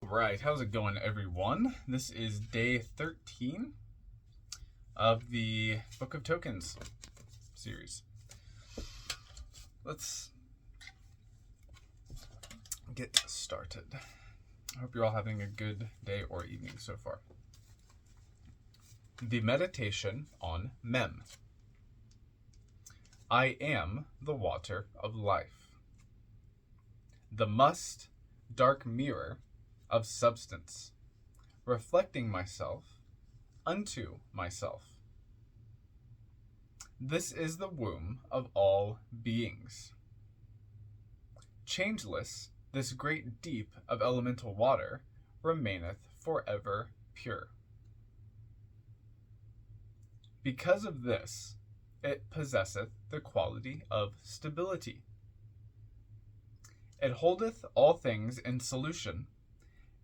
Right, how's it going, everyone? This is day 13 of the Book of Tokens series. Let's get started. I hope you're all having a good day or evening so far. The meditation on Mem. I am the water of life, the must dark mirror of substance, reflecting myself unto myself. This is the womb of all beings. Changeless, this great deep of elemental water remaineth forever pure. Because of this, it possesseth the quality of stability. It holdeth all things in solution,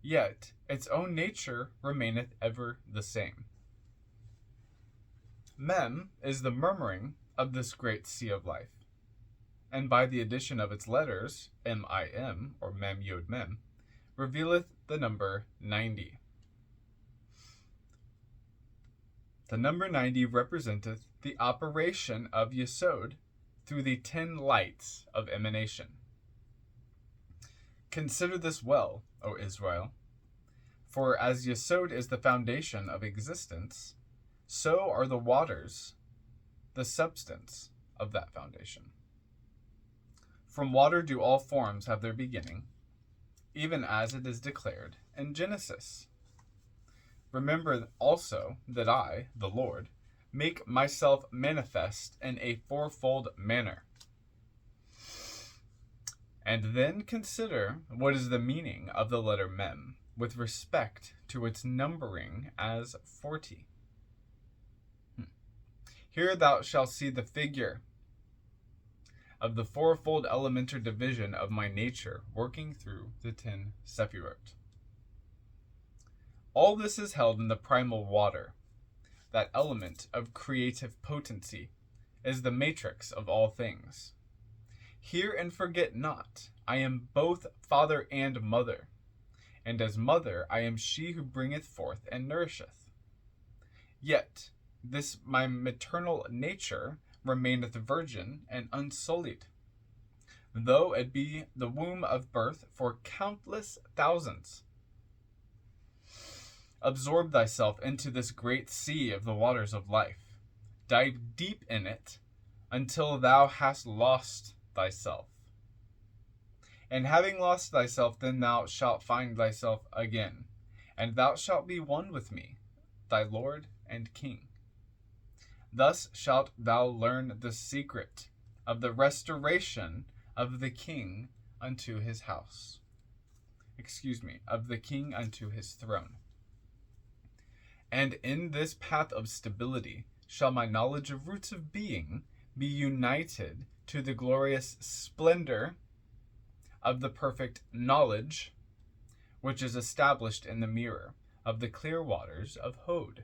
yet its own nature remaineth ever the same. Mem is the murmuring of this great sea of life, and by the addition of its letters, M-I-M, or Mem Yod Mem, revealeth the number 90. The number 90 representeth the operation of Yesod through the 10 lights of emanation. Consider this well, O Israel, for as Yesod is the foundation of existence, so are the waters the substance of that foundation. From water do all forms have their beginning, even as it is declared in Genesis. Remember also that I, the Lord, make myself manifest in a fourfold manner. And then consider what is the meaning of the letter Mem with respect to its numbering as 40. Here thou shalt see the figure of the fourfold elemental division of my nature working through the 10 Sephirot. All this is held in the primal water. That element of creative potency is the matrix of all things. Hear and forget not, I am both father and mother, and as mother I am she who bringeth forth and nourisheth. Yet this my maternal nature remaineth virgin and unsullied, though it be the womb of birth for countless thousands. Absorb thyself into this great sea of the waters of life. Dive deep in it until thou hast lost thyself. And having lost thyself, then thou shalt find thyself again, and thou shalt be one with me, thy Lord and King. Thus shalt thou learn the secret of the restoration of the king unto his house. Of the king unto his throne. And in this path of stability shall my knowledge of roots of being be united to the glorious splendor of the perfect knowledge which is established in the mirror of the clear waters of Hod.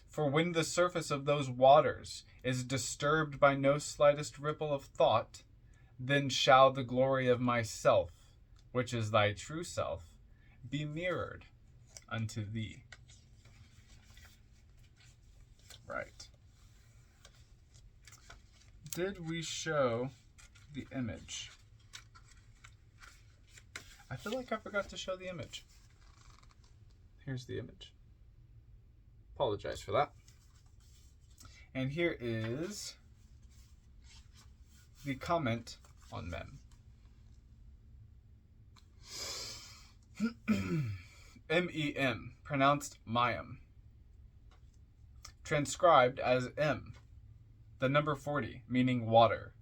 For when the surface of those waters is disturbed by no slightest ripple of thought, then shall the glory of myself, which is thy true self, be mirrored unto thee. Right. Did we show the image? I feel like I forgot to show the image. Here's the image. Apologize for that. And here is the comment on Mem. M-E-M, pronounced Mayim. Transcribed as M, the number 40, meaning water,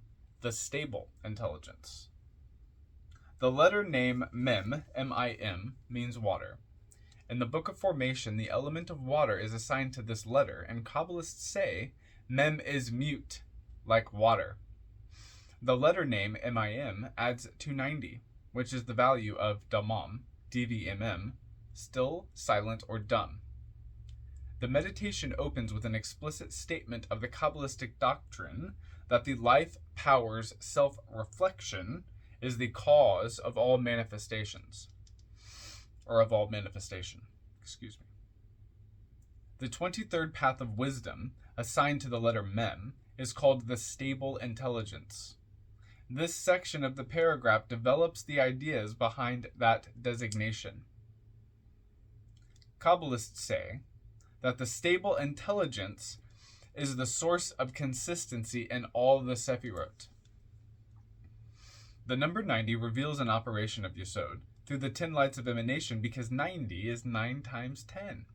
the stable intelligence. The letter name Mem, M-I-M, means water. In the Book of Formation, the element of water is assigned to this letter, and Kabbalists say Mem is mute, like water. The letter name M-I-M adds 290, which is the value of Damam, D-V-M-M, still, silent, or dumb. The meditation opens with an explicit statement of the Kabbalistic doctrine that the life power's self-reflection is the cause of all manifestations. or of all manifestation. Excuse me. The 23rd path of wisdom, assigned to the letter Mem, is called the stable intelligence. This section of the paragraph develops the ideas behind that designation. Kabbalists say that the stable intelligence is the source of consistency in all the Sephirot. The number 90 reveals an operation of Yesod through the 10 lights of emanation because 90 is 9 times 10.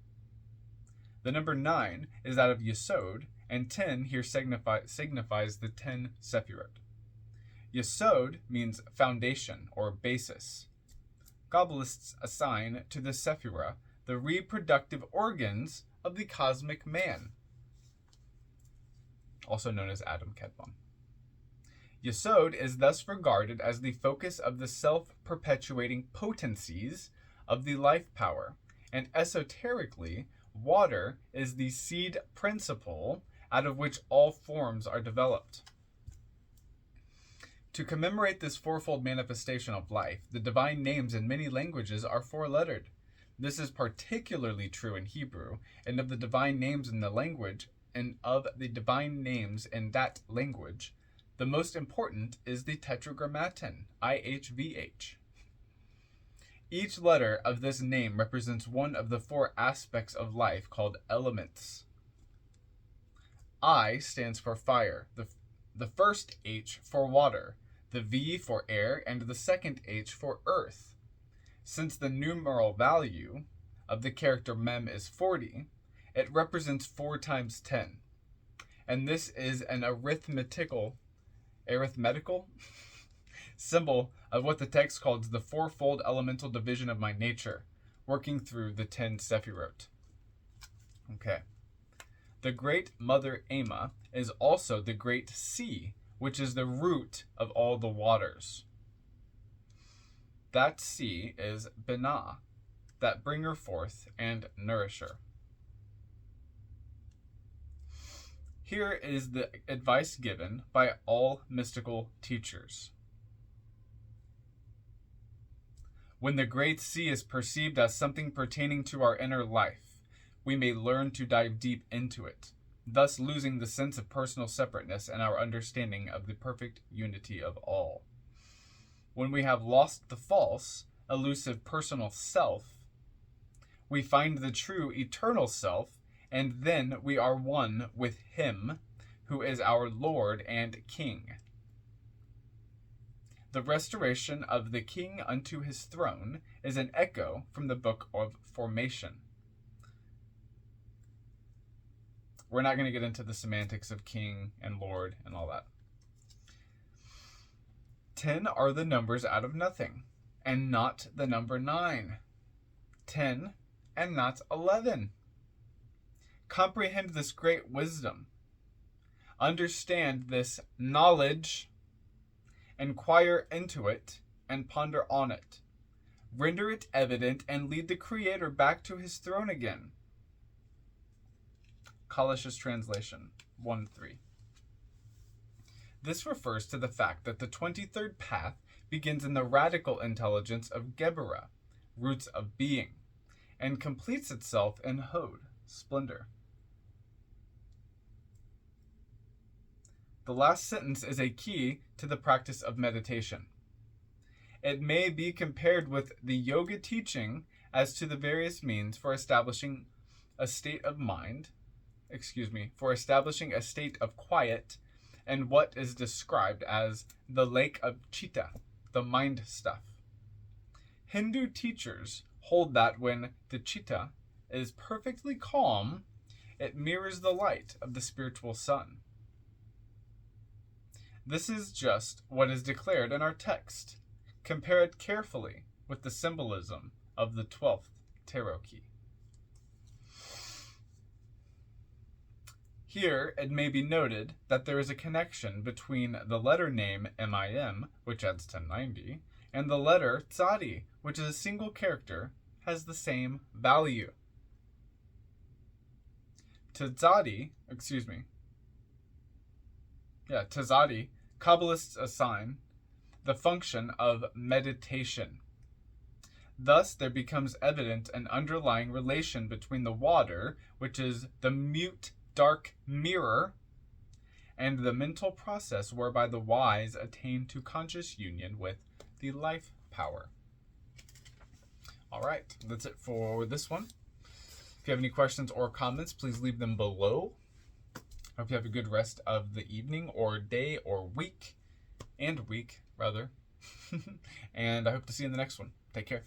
The number 9 is that of Yesod, and 10 here signifies the 10 Sephirot. Yesod means foundation or basis. Kabbalists assign to the Sephirah the reproductive organs of the cosmic man, also known as Adam Kedmon. Yesod is thus regarded as the focus of the self-perpetuating potencies of the life power, and esoterically, water is the seed principle out of which all forms are developed. To commemorate this fourfold manifestation of life, the divine names in many languages are four-lettered. This is particularly true in Hebrew, and of the divine names in the language, and of the divine names in that language, the most important is the Tetragrammaton, IHVH. Each letter of this name represents one of the four aspects of life called elements. I stands for fire, the first H for water, the V for air, and the second H for earth. Since the numeral value of the character Mem is 40, it represents 4 times 10. And this is an arithmetical symbol of what the text calls the fourfold elemental division of my nature, working through the 10 Sephirot. Okay. The great mother Ema is also the great sea, which is the root of all the waters. That sea is Binah, that bringer forth and nourisher. Here is the advice given by all mystical teachers. When the great sea is perceived as something pertaining to our inner life, we may learn to dive deep into it, thus losing the sense of personal separateness and our understanding of the perfect unity of all. When we have lost the false, elusive personal self, we find the true eternal self, and then we are one with Him, who is our Lord and King. The restoration of the King unto his throne is an echo from the Book of Formation. We're not going to get into the semantics of king and lord and all that. 10 are the numbers out of nothing, and not the number 9. 10 and not 11. Comprehend this great wisdom. Understand this knowledge. Inquire into it and ponder on it. Render it evident and lead the Creator back to his throne again. Kalish's translation 1:3. This refers to the fact that the 23rd path begins in the radical intelligence of Geburah, roots of being, and completes itself in Hod, splendor. The last sentence is a key to the practice of meditation. It may be compared with the yoga teaching as to the various means for establishing a state of quiet and what is described as the lake of Chitta, the mind stuff. Hindu teachers hold that when the Chitta is perfectly calm, it mirrors the light of the spiritual sun. This is just what is declared in our text. Compare it carefully with the symbolism of the 12th tarot key. Here, it may be noted that there is a connection between the letter name MIM, which adds to 90, and the letter Tzadi, which is a single character, has the same value. Tzadi, Kabbalists assign the function of meditation. Thus, there becomes evident an underlying relation between the water, which is the mute dark mirror, and the mental process whereby the wise attain to conscious union with the life power. All right, that's it for this one. If you have any questions or comments, please leave them below. I hope you have a good rest of the evening or day or week, and week, rather. And I hope to see you in the next one. Take care.